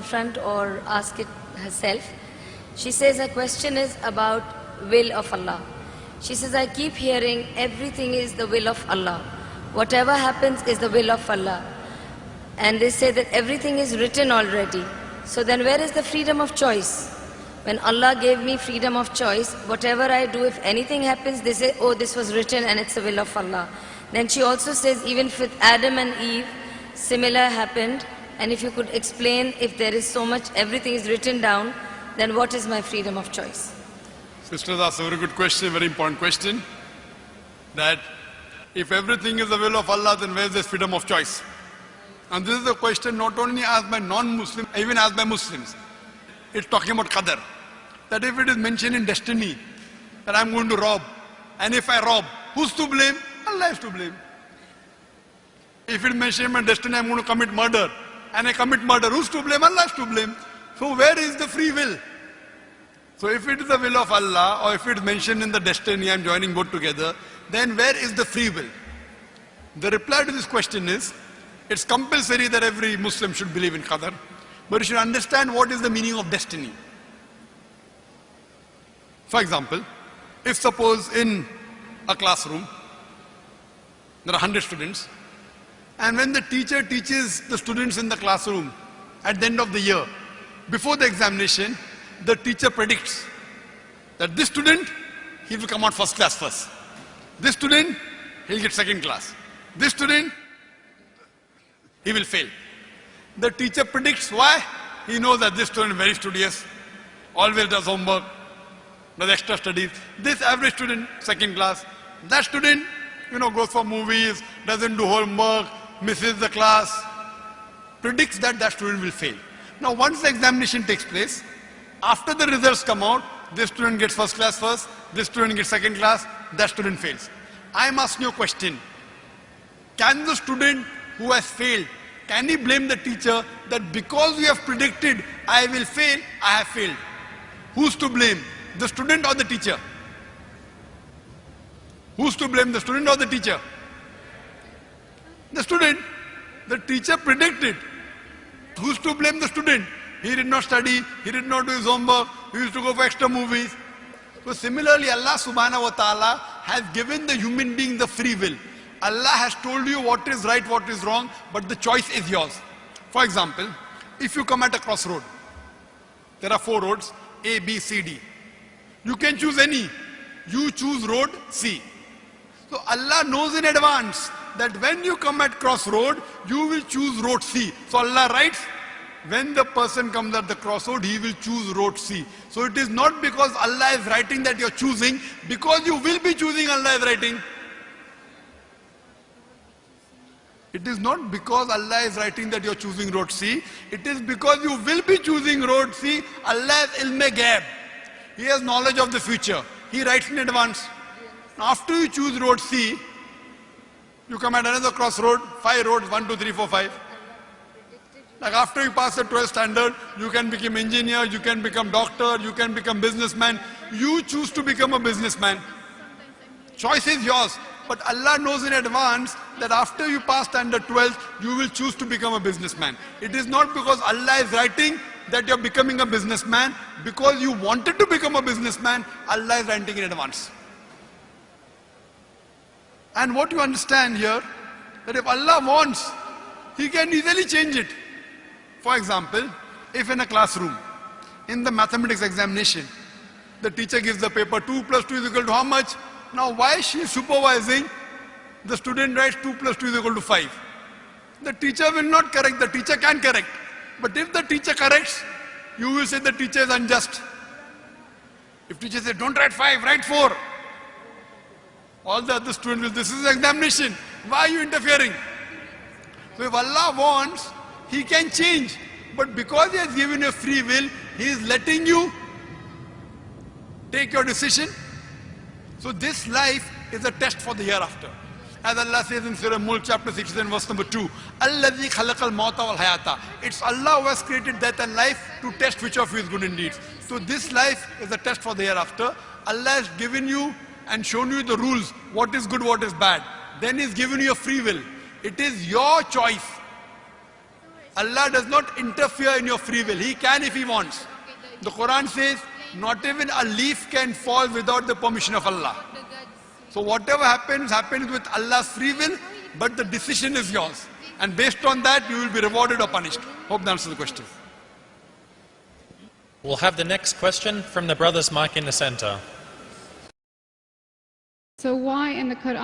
front or ask it herself. She says her question is about will of Allah. She says, I keep hearing everything is the will of Allah. Whatever happens is the will of Allah. And they say that everything is written already. So then where is the freedom of choice? When Allah gave me freedom of choice, whatever I do, if anything happens, they say, oh, this was written and it's the will of Allah. Then she also says, even with Adam and Eve, similar happened. And if you could explain, if there is so much, everything is written down, then what is my freedom of choice? Sisters asked a very good question, very important question. That if everything is the will of Allah, then where is this freedom of choice? And this is a question not only asked by non-Muslims, even asked by Muslims. It's talking about qadar. That if it is mentioned in destiny, that I'm going to rob, and if I rob, who's to blame? Allah is to blame. If it is mentioned in destiny, I'm going to commit murder, and I commit murder, who's to blame? Allah is to blame. So where is the free will? So if it is the will of Allah, or if it is mentioned in the destiny, I'm joining both together, then where is the free will? The reply to this question is, it's compulsory that every Muslim should believe in qadar, but you should understand what is the meaning of destiny. For example, if suppose in a classroom, there are 100 students, and when the teacher teaches the students in the classroom at the end of the year, before the examination, the teacher predicts that this student, he will come out first class first. This student, he'll get second class. This student, he will fail. The teacher predicts why? He knows that this student is very studious, always does homework, does extra studies. This average student, second class. That student, goes for movies, doesn't do homework, misses the class, predicts that that student will fail. Now once the examination takes place, after the results come out, this student gets first class first, this student gets second class, that student fails. I am asking you a question. Can the student who has failed, can he blame the teacher that because you have predicted I will fail, I have failed? Who's to blame? The student or the teacher? Who's to blame, the student or the teacher? The student. The teacher predicted. Who's to blame the student? He did not study, he did not do his homework, he used to go for extra movies. So similarly, Allah subhanahu wa ta'ala has given the human being the free will. Allah has told you what is right, what is wrong, but the choice is yours. For example, if you come at a crossroad, there are 4 roads, A, B, C, D. You can choose any. You choose road C. So Allah knows in advance that when you come at crossroad, you will choose road C. So Allah writes, when the person comes at the crossroad, he will choose road C. So it is not because Allah is writing that you are choosing, because you will be choosing, Allah is writing. It is not because Allah is writing that you are choosing road C. It is because you will be choosing road C. Allah is ilm ghaib. He has knowledge of the future. He writes in advance. After you choose road C, you come at another crossroad, 5 roads, 1, 2, 3, 4, 5. Like after you pass the 12th standard, you can become engineer, you can become doctor, you can become businessman. You choose to become a businessman. Choice is yours. But Allah knows in advance that after you pass standard 12th, you will choose to become a businessman. It is not because Allah is writing that you are becoming a businessman. Because you wanted to become a businessman, Allah is writing in advance. And what you understand here, that if Allah wants, He can easily change it. For example, if in a classroom, in the mathematics examination, the teacher gives the paper 2 plus 2 is equal to how much? Now why she is supervising, the student writes 2 plus 2 is equal to 5. The teacher will not correct, the teacher can correct. But if the teacher corrects, you will say the teacher is unjust. If teacher says, don't write 5, write 4. All the other students will, this is examination. Why are you interfering? So if Allah wants, He can change. But because He has given you free will, He is letting you take your decision. So this life is a test for the hereafter. As Allah says in Surah Mulk chapter 16 verse number 2, Alladhi khalaqal mauta wal hayata. It's Allah who has created death and life to test which of you is good indeed. So this life is a test for the hereafter. Allah has given you and shown you the rules, what is good, what is bad. Then He's given you a free will. It is your choice. Allah does not interfere in your free will. He can if He wants. The Quran says, not even a leaf can fall without the permission of Allah. So whatever happens, happens with Allah's free will, but the decision is yours. And based on that, you will be rewarded or punished. Hope that answers the question. We'll have the next question from the brother's mic in the center. So why in the Quran